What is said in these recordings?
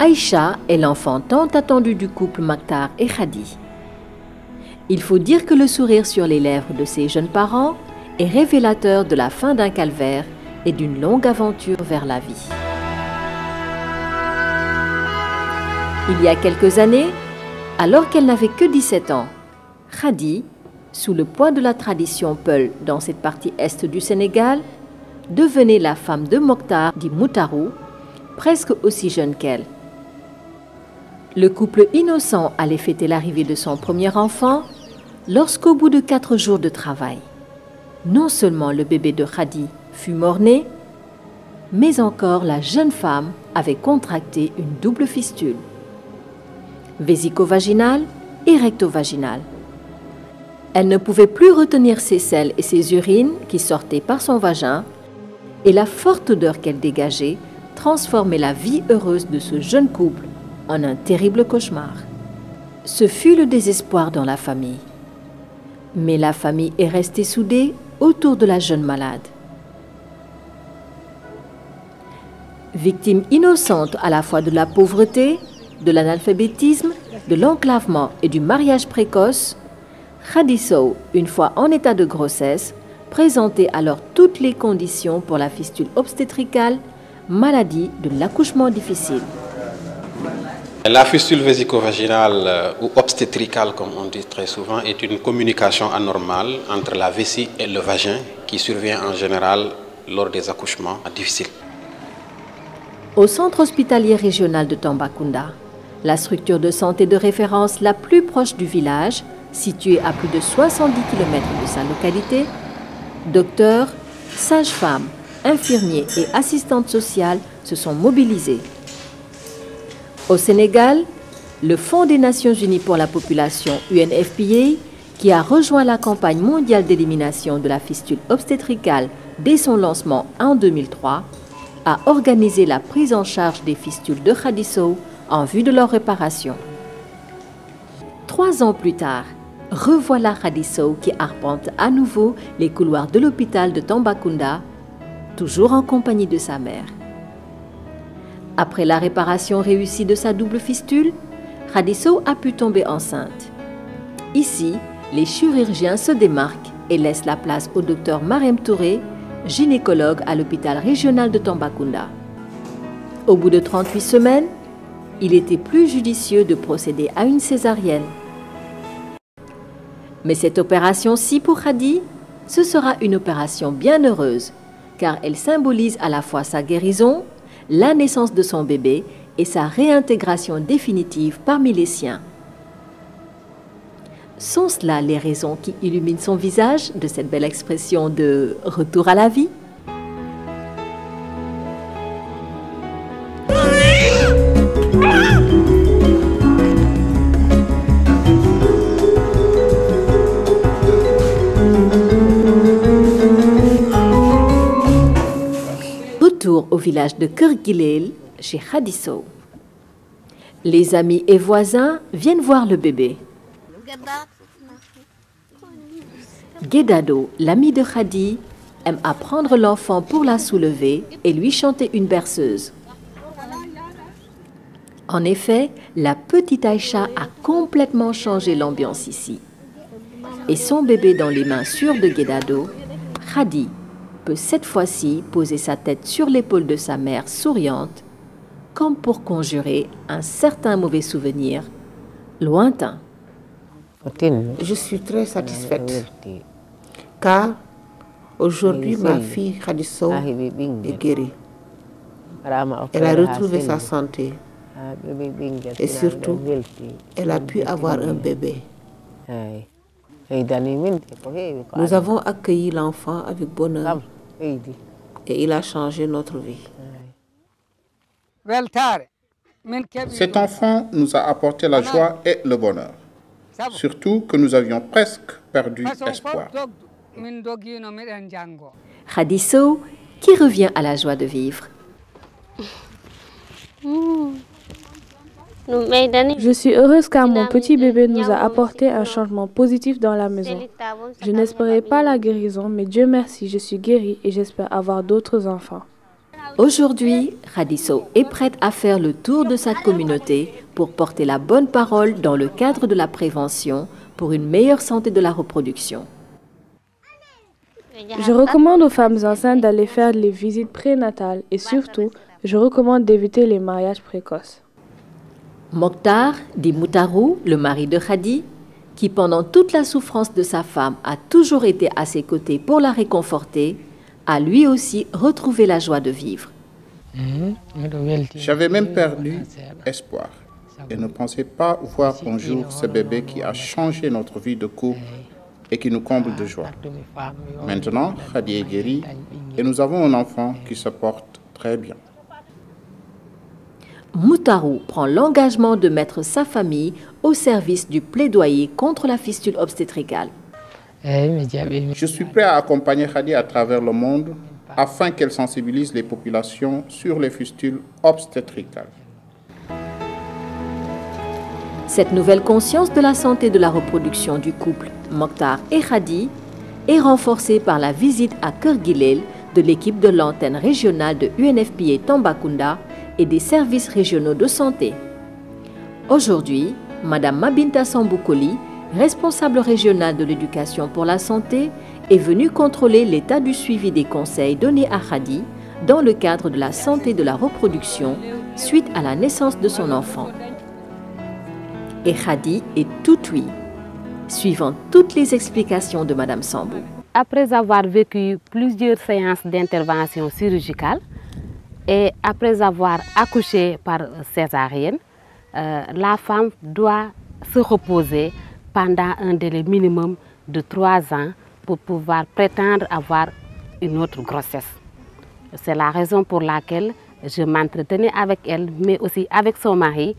Aïcha est l'enfant tant attendu du couple Maktar et Khadi. Il faut dire que le sourire sur les lèvres de ces jeunes parents est révélateur de la fin d'un calvaire et d'une longue aventure vers la vie. Il y a quelques années, alors qu'elle n'avait que 17 ans, Khadi, sous le poids de la tradition Peul dans cette partie est du Sénégal, devenait la femme de Mokhtar dit Moutarou, presque aussi jeune qu'elle. Le couple innocent allait fêter l'arrivée de son premier enfant lorsqu'au bout de 4 jours de travail, non seulement le bébé de Khadi fut mort-né, mais encore la jeune femme avait contracté une double fistule, vésico-vaginale et recto-vaginale. Elle ne pouvait plus retenir ses selles et ses urines qui sortaient par son vagin, et la forte odeur qu'elle dégageait transformait la vie heureuse de ce jeune couple en un terrible cauchemar. Ce fut le désespoir dans la famille. Mais la famille est restée soudée autour de la jeune malade. Victime innocente à la fois de la pauvreté, de l'analphabétisme, de l'enclavement et du mariage précoce, Khady Sow, une fois en état de grossesse, présentait alors toutes les conditions pour la fistule obstétricale, maladie de l'accouchement difficile. La fistule vésico-vaginale ou obstétricale, comme on dit très souvent, est une communication anormale entre la vessie et le vagin qui survient en général lors des accouchements difficiles. Au centre hospitalier régional de Tambacounda, la structure de santé de référence la plus proche du village, située à plus de 70 km de sa localité, docteurs, sages-femmes, infirmiers et assistantes sociales se sont mobilisés. Au Sénégal, le Fonds des Nations Unies pour la population, UNFPA, qui a rejoint la campagne mondiale d'élimination de la fistule obstétricale dès son lancement en 2003, a organisé la prise en charge des fistules de Khady Sow en vue de leur réparation. 3 ans plus tard, revoilà Khady Sow qui arpente à nouveau les couloirs de l'hôpital de Tambacounda, toujours en compagnie de sa mère. Après la réparation réussie de sa double fistule, Khady Sow a pu tomber enceinte. Ici, les chirurgiens se démarquent et laissent la place au docteur Marem Touré, gynécologue à l'hôpital régional de Tambacounda. Au bout de 38 semaines, il était plus judicieux de procéder à une césarienne. Mais cette opération-ci pour Khady, ce sera une opération bien heureuse, car elle symbolise à la fois sa guérison, la naissance de son bébé et sa réintégration définitive parmi les siens. Sont-ce là les raisons qui illuminent son visage de cette belle expression de « retour à la vie » ? Retour au village de Kër Guileel, chez Khady Sow. Les amis et voisins viennent voir le bébé. Guédado, l'ami de Khady, aime apprendre l'enfant pour la soulever et lui chanter une berceuse. En effet, la petite Aïcha a complètement changé l'ambiance ici. Et son bébé dans les mains sûres de Guédado, Khady peut cette fois-ci poser sa tête sur l'épaule de sa mère souriante, comme pour conjurer un certain mauvais souvenir lointain. Je suis très satisfaite, car aujourd'hui ma fille Khady Sow est guérie. Elle a retrouvé sa santé et surtout, elle a pu avoir un bébé. Nous avons accueilli l'enfant avec bonheur et il a changé notre vie. Cet enfant nous a apporté la joie et le bonheur. Surtout que nous avions presque perdu espoir. Khady Sow, qui revient à la joie de vivre. Je suis heureuse car mon petit bébé nous a apporté un changement positif dans la maison. Je n'espérais pas la guérison, mais Dieu merci, je suis guérie et j'espère avoir d'autres enfants. Aujourd'hui, Khady Sow est prête à faire le tour de sa communauté pour porter la bonne parole dans le cadre de la prévention pour une meilleure santé de la reproduction. Je recommande aux femmes enceintes d'aller faire les visites prénatales et surtout, je recommande d'éviter les mariages précoces. Mokhtar, dit Moutarou, le mari de Khady, qui pendant toute la souffrance de sa femme a toujours été à ses côtés pour la réconforter, a lui aussi retrouvé la joie de vivre. J'avais même perdu espoir et ne pensais pas voir un jour ce bébé qui a changé notre vie de couple et qui nous comble de joie. Maintenant, Khady est guérie et nous avons un enfant qui se porte très bien. Moutarou prend l'engagement de mettre sa famille au service du plaidoyer contre la fistule obstétricale. Je suis prêt à accompagner Khady à travers le monde afin qu'elle sensibilise les populations sur les fistules obstétricales. Cette nouvelle conscience de la santé de la reproduction du couple Mokhtar et Khady est renforcée par la visite à Keur Guilel de l'équipe de l'antenne régionale de UNFPA Tambacounda et des services régionaux de santé. Aujourd'hui, Madame Mabinta Samboukoli, responsable régionale de l'éducation pour la santé, est venue contrôler l'état du suivi des conseils donnés à Khady dans le cadre de la santé de la reproduction suite à la naissance de son enfant. Et Khady est tout oui, suivant toutes les explications de Madame Sambou. Après avoir vécu plusieurs séances d'intervention chirurgicale et après avoir accouché par césarienne, la femme doit se reposer pendant un délai minimum de 3 ans pour pouvoir prétendre avoir une autre grossesse. C'est la raison pour laquelle je m'entretenais avec elle, mais aussi avec son mari,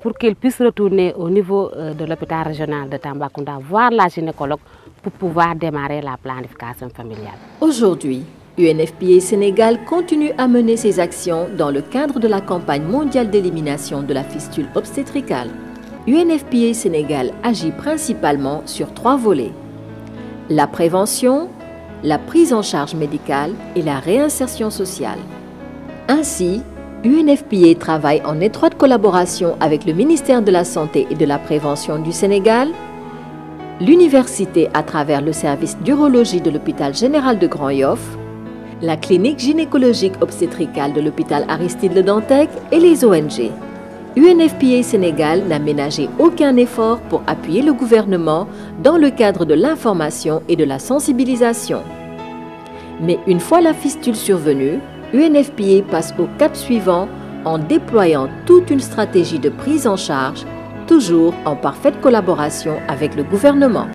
pour qu'elle puisse retourner au niveau de l'hôpital régional de Tambacounda, voir la gynécologue pour pouvoir démarrer la planification familiale. Aujourd'hui, UNFPA Sénégal continue à mener ses actions dans le cadre de la campagne mondiale d'élimination de la fistule obstétricale. UNFPA Sénégal agit principalement sur 3 volets: la prévention, la prise en charge médicale et la réinsertion sociale. Ainsi, UNFPA travaille en étroite collaboration avec le ministère de la Santé et de la Prévention du Sénégal, l'université à travers le service d'urologie de l'hôpital général de Grand-Yoff, la clinique gynécologique obstétricale de l'hôpital Aristide Le Dantec et les ONG. UNFPA Sénégal n'a ménagé aucun effort pour appuyer le gouvernement dans le cadre de l'information et de la sensibilisation. Mais une fois la fistule survenue, UNFPA passe au cap suivant en déployant toute une stratégie de prise en charge, toujours en parfaite collaboration avec le gouvernement.